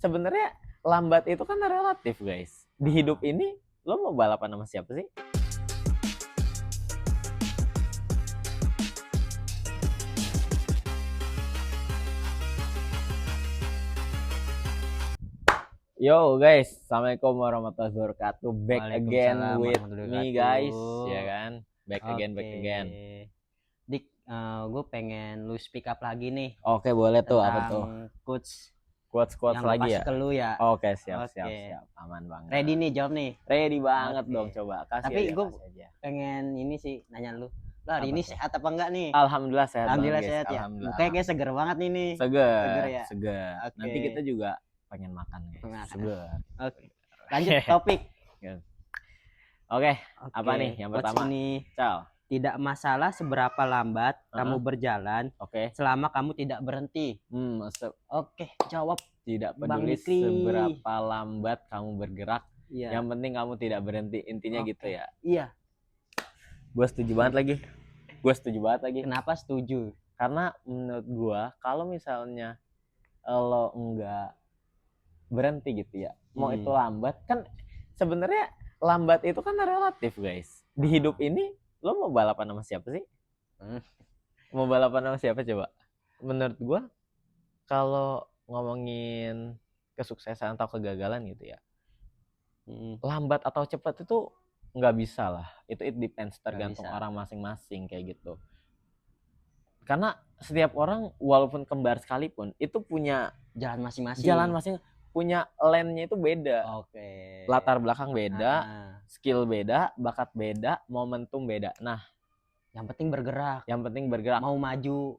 sebenarnya lambat itu kan relatif guys. Di hidup ini lo mau balapan sama siapa sih? Yo guys, assalamualaikum warahmatullahi wabarakatuh. Back again Waalaikumsalam with warahmatullahi me guys, wabarakatuh. ya kan? Back again. Dik, gue pengen lu speak up lagi nih Oke, boleh tuh. Apa tuh? tentang quotes Quotes yang gue lagi kasih ya? ke lu ya. Oke, siap. Oke. Aman banget. Ready nih jawab nih. Ready banget Oke. dong, coba kasih Tapi aja, gue kasih aja. pengen ini sih nanya lu hari Apa ini tuh? sehat apa enggak nih? Alhamdulillah sehat Alhamdulillah banget guys. sehat ya. Alhamdulillah. Mukanya kayak seger banget nih. Seger ya. Seger. Oke. Nanti kita juga pengen makan guys. Makan. Seger. Oke. Lanjut topik. Oke, apa nih yang Quotes pertama? ini, Cal. tidak masalah seberapa lambat kamu berjalan Oke. selama kamu tidak berhenti. Oke, jawab. Tidak Bang peduli Dikri. seberapa lambat kamu bergerak, Iya. yang penting kamu tidak berhenti. Intinya Oke. gitu ya. Iya. Gue setuju banget lagi. Kenapa setuju? Karena menurut gue kalau misalnya lo enggak berhenti gitu ya, mau itu lambat kan, sebenarnya lambat itu kan relatif guys. Di hidup ini lo mau balapan sama siapa sih? Mau balapan sama siapa coba? Menurut gue kalau ngomongin kesuksesan atau kegagalan gitu ya, lambat atau cepat itu nggak bisa lah. Itu it depends, tergantung orang masing-masing kayak gitu. Karena setiap orang walaupun kembar sekalipun itu punya jalan masing-masing, punya lane-nya itu beda. Oke. Latar belakang beda, skill beda, bakat beda, momentum beda. Nah, yang penting bergerak. Mau maju.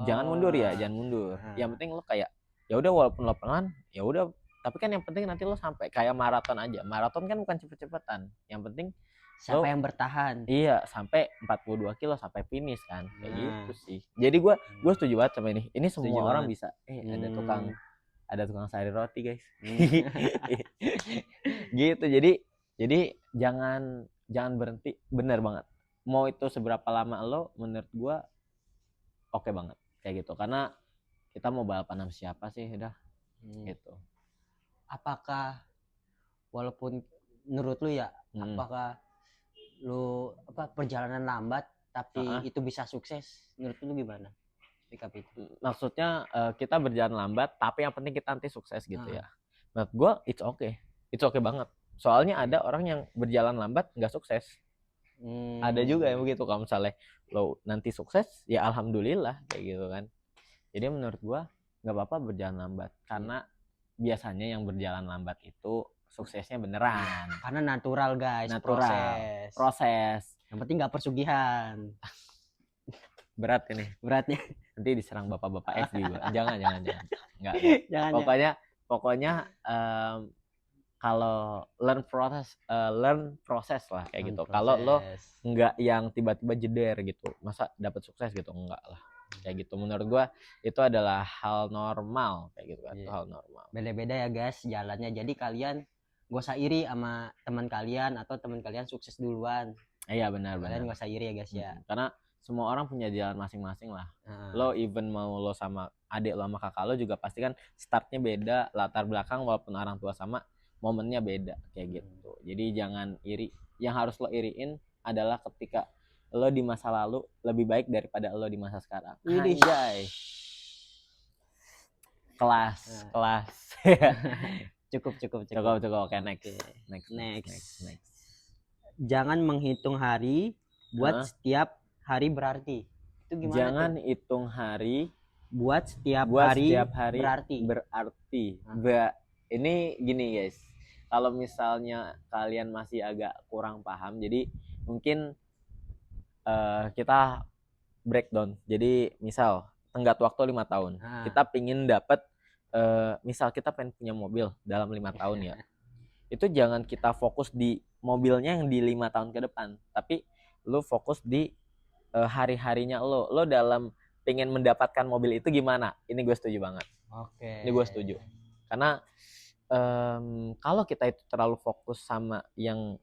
Jangan mundur ya, jangan mundur. Yang penting lo kayak ya udah walaupun lo pelan, ya udah, tapi kan yang penting nanti lo sampai kayak maraton aja. Maraton kan bukan cepet-cepetan. Yang penting siapa yang bertahan. Iya, sampai 42 kilo sampai finish kan. Kayak gitu sih. Jadi gue setuju banget sama ini. Ini semua orang bisa. Ada tukang sari roti guys. Gitu. Jadi jangan berhenti. Bener banget. Mau itu seberapa lama lo, menurut gue oke banget kayak gitu. Karena kita mau balapan sama siapa sih udah gitu. Apakah walaupun menurut lu ya, apakah lu perjalanan lambat tapi itu bisa sukses? Menurut lu gimana? Maksudnya kita berjalan lambat tapi yang penting kita nanti sukses gitu ya. Menurut gue it's okay banget. Soalnya ada orang yang berjalan lambat nggak sukses. Ada juga yang begitu. Kalau misalnya lo nanti sukses ya alhamdulillah kayak gitu kan. Jadi menurut gue nggak apa-apa berjalan lambat, karena biasanya yang berjalan lambat itu suksesnya beneran. Karena natural guys, proses. Yang penting nggak persugihan. Berat ini. Beratnya. Nanti diserang bapak-bapak FB juga. Jangan. Enggak. Pokoknya kalau learn proses lah kayak gitu. Kalau lo enggak yang tiba-tiba jeder gitu, masa dapat sukses gitu, enggak lah. Kayak gitu. Menurut gua itu adalah hal normal kayak gitu kan. Hal normal. Beda-beda ya guys jalannya. Jadi kalian gak usah iri sama teman kalian atau teman kalian sukses duluan. Iya benar. Kalian gak usah iri ya guys ya. Karena semua orang punya jalan masing-masing lah. Lo even mau lo sama adik lo sama kakak lo juga pasti kan startnya beda, latar belakang walaupun orang tua sama, momennya beda kayak gitu. Jadi jangan iri. Yang harus lo iriin adalah ketika lo di masa lalu lebih baik daripada lo di masa sekarang. Anjay. Kelas. Cukup. Oke, next. Jangan menghitung hari buat setiap hari berarti. Itu gimana? Jangan hitung hari buat setiap hari berarti. Ini gini guys. Kalau misalnya kalian masih agak kurang paham, jadi mungkin kita breakdown. Jadi misal tenggat waktu 5 tahun. Kita pingin dapat misal kita pengen punya mobil dalam 5 tahun ya. Itu jangan kita fokus di mobilnya yang di 5 tahun ke depan, tapi lu fokus di hari-harinya lo dalam pengen mendapatkan mobil itu gimana. Ini gue setuju banget. Ini gue setuju. Karena kalau kita itu terlalu fokus sama yang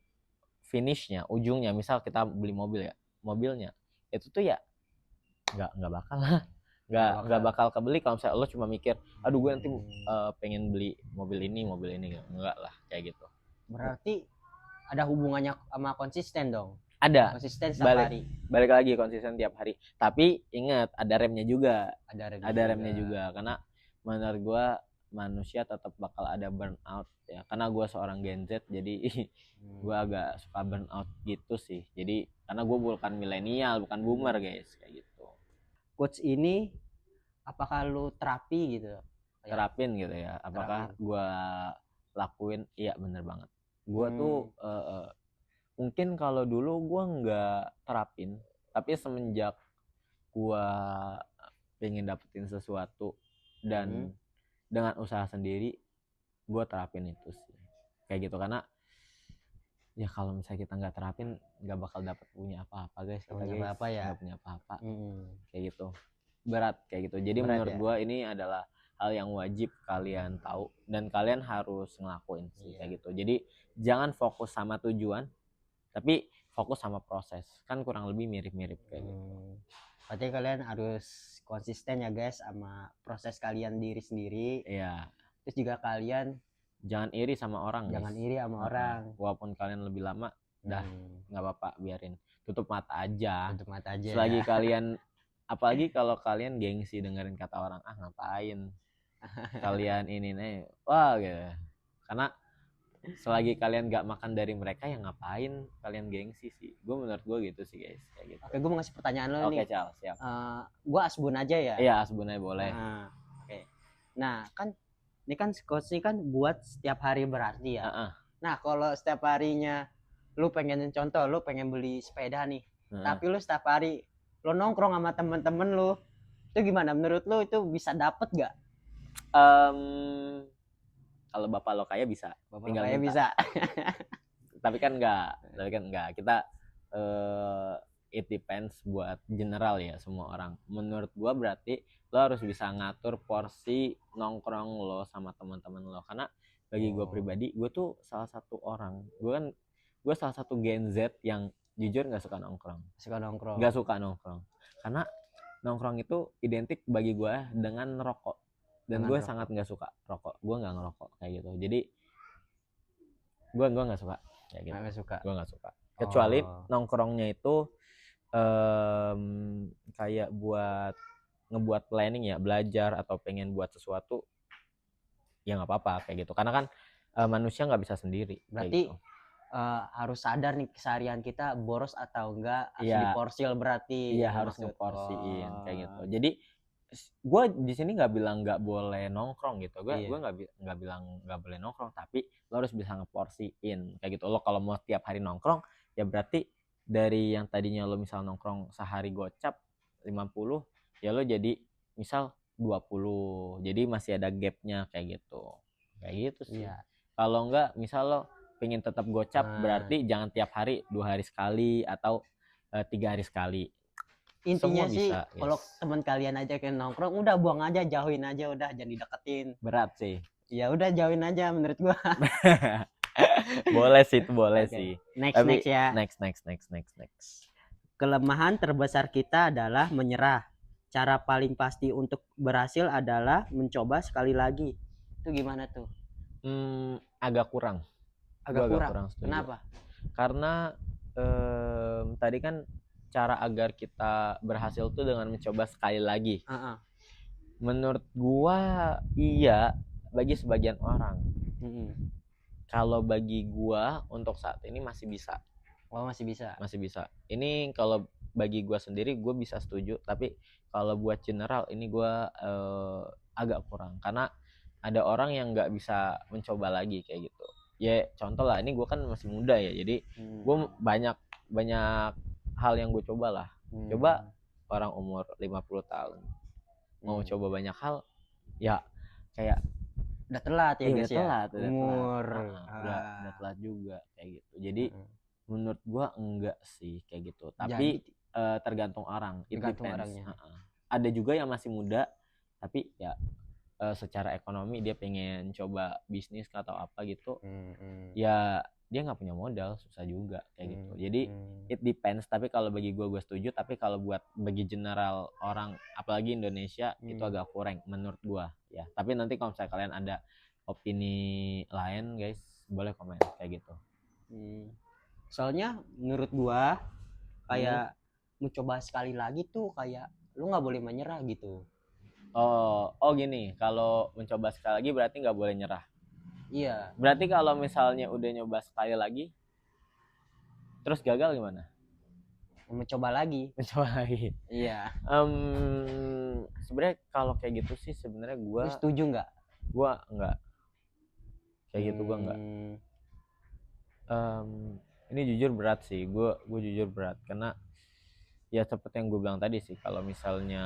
finishnya, ujungnya, misal kita beli mobil ya, mobilnya itu tuh ya nggak bakal lah. nggak bakal kebeli kalau misalnya lo cuma mikir aduh gue nanti pengen beli mobil ini enggak lah kayak gitu. Berarti ada hubungannya sama konsisten dong. Ada konsisten setiap hari. Balik lagi konsisten tiap hari, tapi ingat ada remnya juga, ada remnya juga karena menurut gue manusia tetap bakal ada burnout ya, karena gue seorang Gen Z jadi gue agak suka burnout gitu sih, jadi karena gue bukan milenial bukan boomer guys kayak gitu. Coach ini apakah lu terapi gitu? Terapin gitu ya, apakah gue lakuin? Iya bener banget, gue tuh mungkin kalau dulu gue nggak terapin, tapi semenjak gue pengen dapetin sesuatu dan dengan usaha sendiri gue terapin itu sih kayak gitu, karena ya kalau misalnya kita nggak terapin nggak bakal dapet punya apa-apa guys, kita guys nggak punya apa-apa kayak gitu, berat kayak gitu. Jadi berat, menurut gue ini adalah hal yang wajib kalian tahu dan kalian harus ngelakuin sih kayak gitu. Jadi jangan fokus sama tujuan tapi fokus sama proses, kan kurang lebih mirip-mirip kayak gitu. Berarti kalian harus konsisten ya guys sama proses kalian diri sendiri. Iya. Terus juga kalian jangan iri sama orang. Jangan iri sama orang. Walaupun kalian lebih lama, dah nggak apa-apa, biarin. Tutup mata aja. Tutup mata aja. Selagi kalian, apalagi kalau kalian gengsi dengerin kata orang, ngapain kalian ini nih, wah gitu. Karena selagi kalian gak makan dari mereka, ya ngapain kalian gengsi sih, gue menurut gue gitu sih guys kayak gitu. Oke, gue mau ngasih pertanyaan lo nih. Oke Cal, siap. Gue asbun aja ya. Iya asbun aja boleh. Oke. Nah kan ini kan coach ini kan buat setiap hari berarti ya. Nah kalau setiap harinya lu pengen, contoh lu pengen beli sepeda nih, tapi lu setiap hari lu nongkrong sama temen-temen lu, itu gimana menurut lu, itu bisa dapet gak? Kalau bapak lo kaya bisa, bapak tinggal kaya bisa. tapi kan enggak kita it depends buat general ya semua orang. Menurut gua berarti lo harus bisa ngatur porsi nongkrong lo sama teman-teman lo, karena bagi gua pribadi, gua tuh salah satu orang, gua salah satu Gen Z yang jujur nggak suka nongkrong. Nggak suka nongkrong karena nongkrong itu identik bagi gua dengan rokok. Dan gue sangat nggak suka rokok, gue nggak ngerokok kayak gitu. Jadi gue nggak suka kayak gitu. Gue nggak suka. Kecuali nongkrongnya itu kayak buat ngebuat planning ya, belajar atau pengen buat sesuatu, ya nggak apa-apa kayak gitu. Karena kan manusia nggak bisa sendiri. Berarti gitu. Harus sadar nih keseharian kita boros atau enggak, harus diporsil berarti. Iya harus ngeporsiin kayak gitu. Jadi gue di sini nggak bilang nggak boleh nongkrong gitu, gue nggak bilang nggak boleh nongkrong, tapi lo harus bisa ngeporsiin kayak gitu. Lo kalau mau tiap hari nongkrong ya berarti dari yang tadinya lo misal nongkrong sehari gocap 50, ya lo jadi misal 20, jadi masih ada gapnya kayak gitu sih. Kalau enggak misal lo pengen tetap gocap, berarti jangan tiap hari, 2 hari sekali atau 3 hari sekali. Intinya sih kalau teman kalian aja kayak nongkrong, udah buang aja, jauhin aja, udah jangan dideketin. Berat sih. Ya udah jauhin aja menurut gua. Boleh sih, itu boleh sih. Next ya. Next. Kelemahan terbesar kita adalah menyerah. Cara paling pasti untuk berhasil adalah mencoba sekali lagi. Itu gimana tuh? Agak kurang. Agak kurang. Kenapa? Karena tadi kan cara agar kita berhasil tuh dengan mencoba sekali lagi. Menurut gua iya, bagi sebagian orang. Kalau bagi gua untuk saat ini masih bisa. Masih bisa. Ini kalau bagi gua sendiri gua bisa setuju, tapi kalau buat general ini gua agak kurang, karena ada orang yang nggak bisa mencoba lagi kayak gitu. Ya contoh lah, ini gua kan masih muda ya, jadi gua banyak hal yang gue coba lah. Coba orang umur 50 tahun mau coba banyak hal, ya kayak udah telat ya guys ya. Umur udah telat juga kayak gitu. Jadi menurut gue enggak sih kayak gitu. Tapi tergantung orang. Orangnya. Ada juga yang masih muda tapi ya secara ekonomi dia pengen coba bisnis atau apa gitu. Ya dia nggak punya modal, susah juga kayak gitu. Jadi it depends, tapi kalau bagi gue setuju, tapi kalau buat bagi general orang apalagi Indonesia itu agak kurang menurut gue ya. Tapi nanti kalau misalnya kalian ada opini lain guys, boleh komen kayak gitu. Soalnya menurut gua kayak mencoba sekali lagi tuh kayak lu nggak boleh menyerah gitu. Oh gini, kalau mencoba sekali lagi berarti nggak boleh nyerah. Iya. Berarti kalau misalnya udah nyoba sekali lagi terus gagal gimana? Mencoba lagi. Mencoba lagi. Iya. Sebenarnya kalau kayak gitu sih sebenarnya gue setuju nggak? Gue nggak kayak gitu, gue nggak. Ini jujur berat sih, gue jujur berat karena ya seperti yang gue bilang tadi sih, kalau misalnya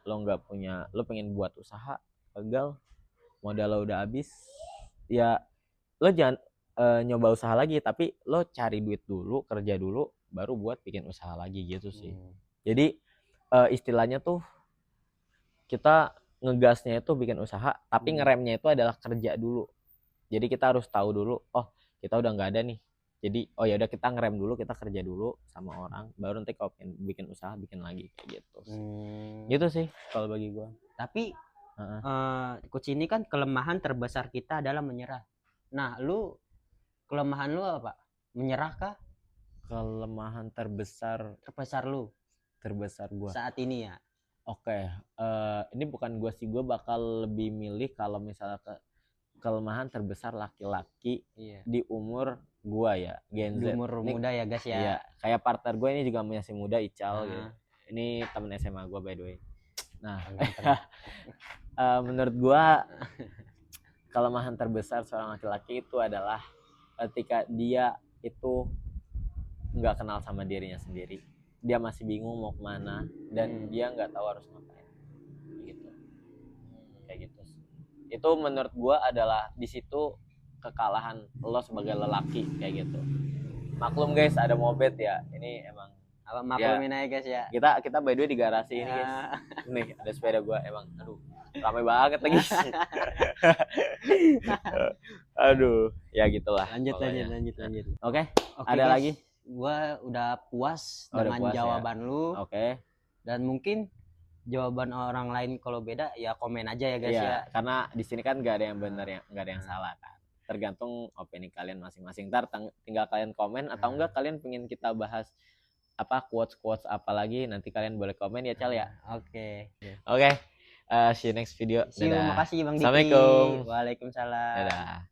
lo nggak punya, lo pengen buat usaha gagal, modal lo udah habis, ya lo jangan nyoba usaha lagi, tapi lo cari duit dulu, kerja dulu, baru buat bikin usaha lagi gitu sih. Jadi istilahnya tuh kita ngegasnya itu bikin usaha, tapi ngeremnya itu adalah kerja dulu. Jadi kita harus tahu dulu, oh kita udah nggak ada nih, jadi oh ya udah kita ngerem dulu, kita kerja dulu sama orang, baru nanti kalau bikin usaha bikin lagi kayak gitu. Gitu sih kalau bagi gue. Tapi coach ini kan kelemahan terbesar kita adalah menyerah. Nah, lu kelemahan lu apa? Menyerah kah? Kelemahan terbesar gue saat ini ya. Oke, ini bukan gue sih, gue bakal lebih milih kalau misalnya kelemahan terbesar laki-laki di umur gua ya, Gen Z. Di umur muda ya guys ya. Iya, kayak partner gue ini juga masih muda, Ical gitu. Ini temen SMA gua by the way. Nah, menurut gua kelemahan terbesar seorang laki-laki itu adalah ketika dia itu nggak kenal sama dirinya sendiri. Dia masih bingung mau kemana dan dia nggak tahu harus ngapain. Gitu. Kayak gitu. Itu menurut gue adalah di situ kekalahan lo sebagai lelaki kayak gitu. Maklum guys, ada moped ya, ini emang maklumin aja guys ya. Kita by the way di garasi ini guys. Nih ada sepeda gue, emang aduh ramai banget lagi. Aduh ya gitulah. Lanjut. Oke, ada guys, lagi. Gue udah puas dengan jawaban ya. Lu. Oke. Dan mungkin jawaban orang lain kalau beda ya komen aja ya guys ya. Karena di sini kan nggak ada yang benar, ya nggak ada yang salah kan. Tergantung opini kalian masing-masing. Ntar tinggal kalian komen atau enggak kalian pengen kita bahas apa quotes apa lagi, nanti kalian boleh komen ya Cal ya. Oke. See you next video. See you, makasih Bang Diki. Assalamualaikum. Waalaikumsalam. Dadah.